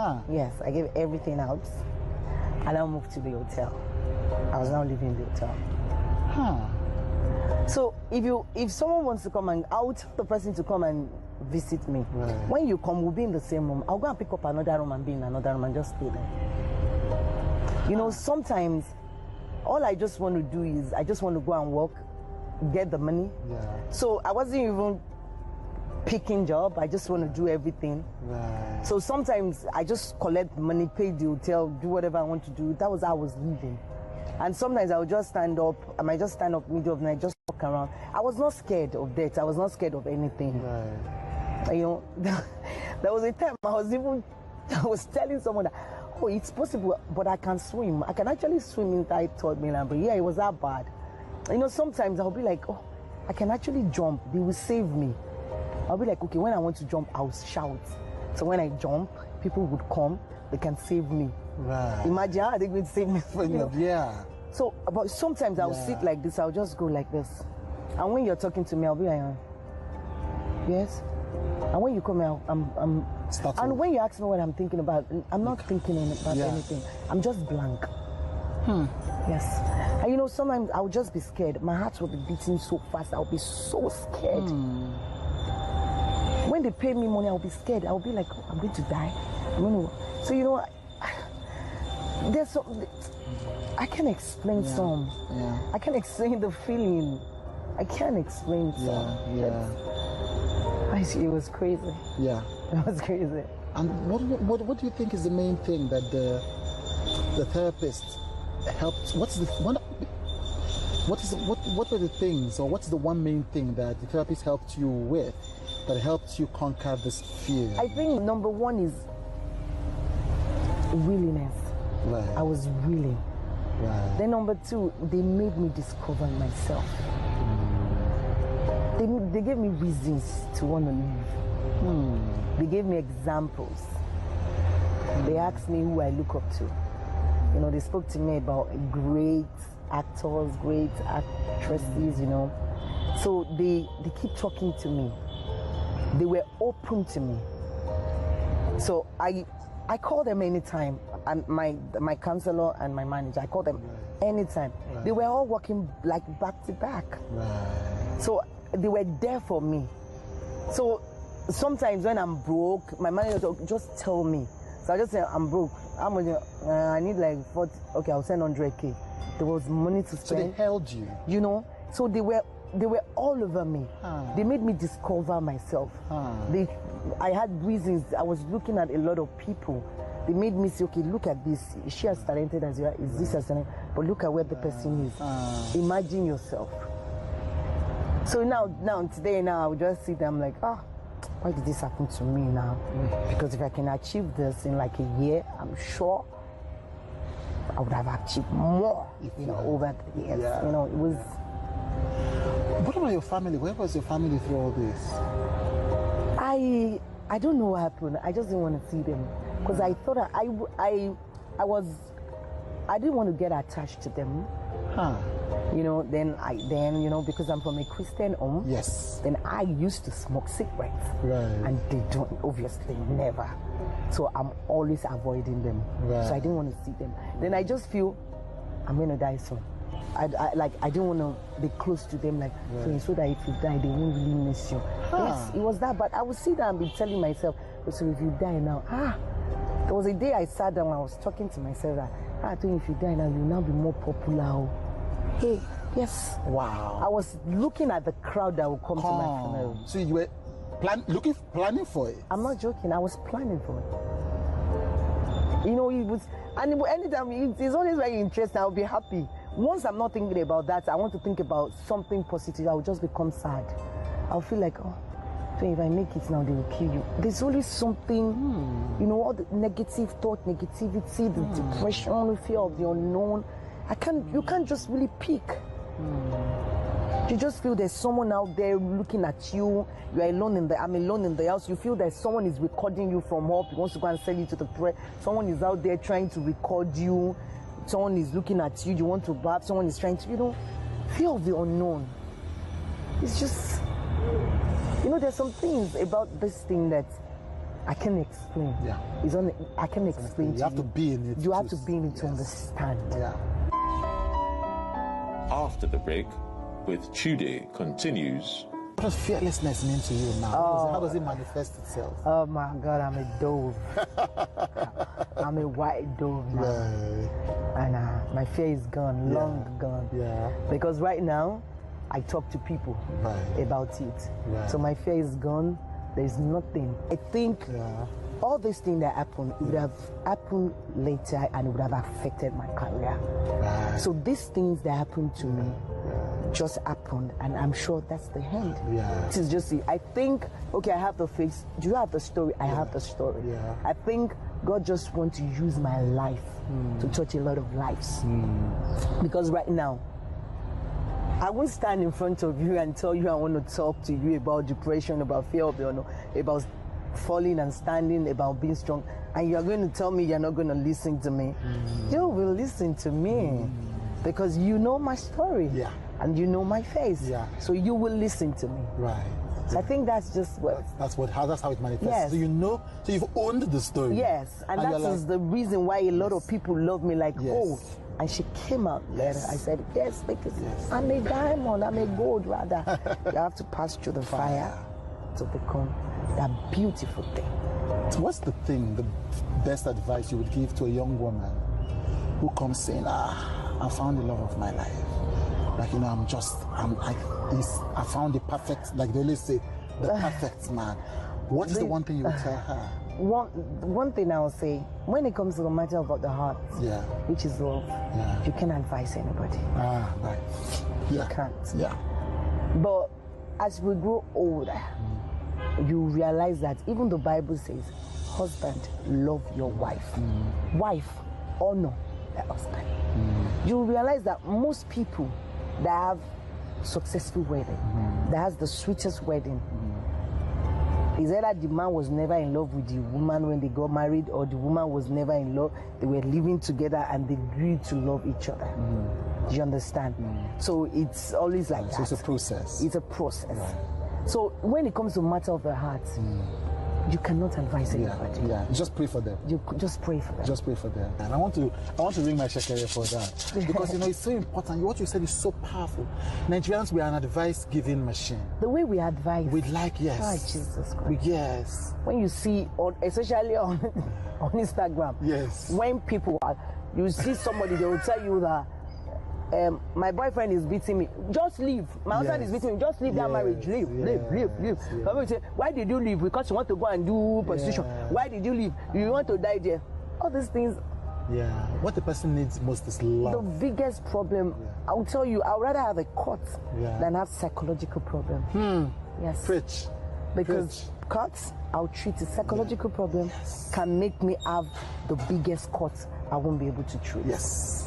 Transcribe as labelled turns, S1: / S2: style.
S1: Huh.
S2: Yes, I gave everything out. And I moved to the hotel. I was now living in the hotel.
S1: Huh.
S2: So if someone wants to come, and I'll tell the person to come and visit me.
S1: Right.
S2: When you come, we'll be in the same room. I'll go and pick up another room and be in another room and just stay there. You know, sometimes all I just want to do is I just want to go and work, get the money.
S1: Yeah.
S2: So I wasn't even picking job. I just want to do everything.
S1: Right.
S2: So sometimes I just collect money, pay the hotel, do whatever I want to do. That was how I was living. And sometimes I would just stand up. I might just stand up middle of the night, just walk around. I was not scared of death. I was not scared of anything.
S1: Right.
S2: You know, there was a time I was telling someone that, oh, it's possible, but I can swim. I can actually swim inside third mainland. But yeah, it was that bad. You know, sometimes I'll be like, oh, I can actually jump. They will save me. I'll be like, okay, when I want to jump, I'll shout. So when I jump, people would come. They can save me.
S1: Right.
S2: Imagine how they going to save me from you.
S1: Yeah.
S2: So, but sometimes I'll sit like this. I'll just go like this. And when you're talking to me, I'll be like, yes. And when you come out, I'm and when you ask me what I'm thinking about, I'm not thinking about anything. I'm just blank. Yes. And you know, sometimes I'll just be scared. My heart will be beating so fast. I'll be so scared. When they pay me money, I'll be scared. I'll be like, oh, I'm going to die. So you know, there's some. I can't explain some.
S1: Yeah.
S2: I can't explain the feeling. I can't explain some. It was crazy.
S1: Yeah.
S2: It was crazy.
S1: And what do you think is the main thing that the therapist helped? What were the things, or what's the one main thing that the therapist helped you with that helped you conquer this fear?
S2: I think number one is willingness.
S1: Right.
S2: I was willing.
S1: Right.
S2: Then number two, they made me discover myself. They gave me reasons to want to live. They gave me examples. They asked me who I look up to. You know, they spoke to me about great actors, great actresses, you know. So they keep talking to me. They were open to me. So I call them anytime, and my counselor and my manager, I call them anytime. Right. They were all working like back to back. Right. So they were there for me. So sometimes when I'm broke, my manager will just tell me. So I just say, I'm broke. I need like 40. Okay, I'll send 100K. There was money to spend.
S1: So they held you.
S2: You know. So they were all over me. They made me discover myself. I had reasons. I was looking at a lot of people. They made me say, okay, look at this. Is she as talented as you are? Is this as talented? But look at where the person is. Imagine yourself. So now today I would just sit there. I'm like, why did this happen to me now? Because if I can achieve this in like a year, I'm sure I would have achieved more. You know, over the years. Yeah. You know, it was.
S1: What about your family? Where was your family through all this?
S2: I don't know what happened. I just didn't want to see them because I thought I didn't want to get attached to them. You know, then you know, because I'm from a Christian home.
S1: Yes.
S2: Then I used to smoke cigarettes. Right. And they don't, obviously, never. So I'm always avoiding them. Right. So I didn't want to see them. Then I just feel I'm gonna die soon. I didn't want to be close to them, like so that if you die, they won't really miss you. Yes, it was that. But I would sit there and be telling myself, so if you die now, there was a day I sat down and I was talking to myself that I think if you die now, you'll now be more popular. Hey, yes. Wow. I was looking at the crowd that would come to my funeral.
S1: So you were planning for it?
S2: I'm not joking. I was planning for it. You know, it was, and anytime it's always very interesting. I'll be happy. Once I'm not thinking about that, I want to think about something positive. I'll just become sad. I'll feel like, so if I make it now, they will kill you. There's always something, you know, all the negative thought, negativity, the depression, the fear of the unknown. You can't just really pick. You just feel there's someone out there looking at you. You're alone I'm alone in the house. You feel that someone is recording you from up. He wants to go and sell you to the press. Someone is out there trying to record you. Someone is looking at you. You want to bath. Someone is trying to, you know, fear of the unknown. It's just, you know, there's some things about this thing that I can explain.
S1: Yeah.
S2: It's on. I can explain.
S1: You have to be in it.
S2: You have to be in it to understand.
S1: Yeah.
S3: After the break, with Chude continues.
S1: What does fearlessness mean to you now? How does it manifest itself?
S2: Oh my God, I'm a dove. I'm a white dove now.
S1: Right.
S2: And my fear is gone, long gone.
S1: Yeah.
S2: Because right now, I talk to people about it.
S1: Right.
S2: So my fear is gone. There's nothing. I think all these things that happened, it would have happened later and it would have affected my career.
S1: Right.
S2: So these things that happened to me just happened, and I'm sure that's the end.
S1: Yeah.
S2: This is just it. I think, okay, I have the face. Do you have the story? I have the story.
S1: Yeah.
S2: I think God just wants to use my life to touch a lot of lives. Because right now, I won't stand in front of you and tell you I want to talk to you about depression, about fear of the unknown, about falling and standing, about being strong, and you're going to tell me you're not going to listen to me. You will listen to me because you know my story and you know my face. So you will listen to me.
S1: Right.
S2: So I think that's just what.
S1: That's how it manifests.
S2: Yes.
S1: So you know, so you've owned the story.
S2: Yes, and that is the reason why a lot of people love me. Like, oh, and she came out later. I said, yes, because I'm a diamond, I'm a gold rather. You have to pass through the fire to become that beautiful thing.
S1: So what's the best advice you would give to a young woman who comes saying, I found the love of my life. Like, you know, I found the perfect, like they always say, the perfect man. What is the one thing you would tell her?
S2: One thing I will say, when it comes to the matter about the heart, which is love, you can't advise anybody.
S1: Right.
S2: You can't.
S1: Yeah.
S2: But as we grow older, you realize that even the Bible says, husband, love your wife. Wife, honor the husband. You realize that most people that have successful wedding, that has the sweetest wedding, is either the man was never in love with the woman when they got married, or the woman was never in love. They were living together and they grew to love each other. Do you understand? So it's always like that.
S1: So it's a process.
S2: It's a process. So when it comes to matter of the heart, you cannot advise anybody.
S1: Yeah, just pray for them.
S2: You just pray for them.
S1: Just pray for them. And I want to ring my shekere for that. Because, you know, it's so important. What you said is so powerful. Nigerians, we are an advice-giving machine.
S2: The way we advise.
S1: We'd like,
S2: Oh, Jesus Christ.
S1: Yes.
S2: When you see, especially on Instagram, when people are, you see somebody, they will tell you that, my boyfriend is beating me. Just leave. My husband is beating me. Just leave that marriage. Leave. Some people say, why did you leave? Because you want to go and do prostitution. Why did you leave? You want to die there. All these things.
S1: Yeah. What the person needs most is love.
S2: The biggest problem, I'll tell you, I'd rather have a cut than have psychological problem. Yes.
S1: Preach.
S2: Because cuts, I'll treat it. Psychological problem can make me have the biggest cut I won't be able to treat.
S1: Yes.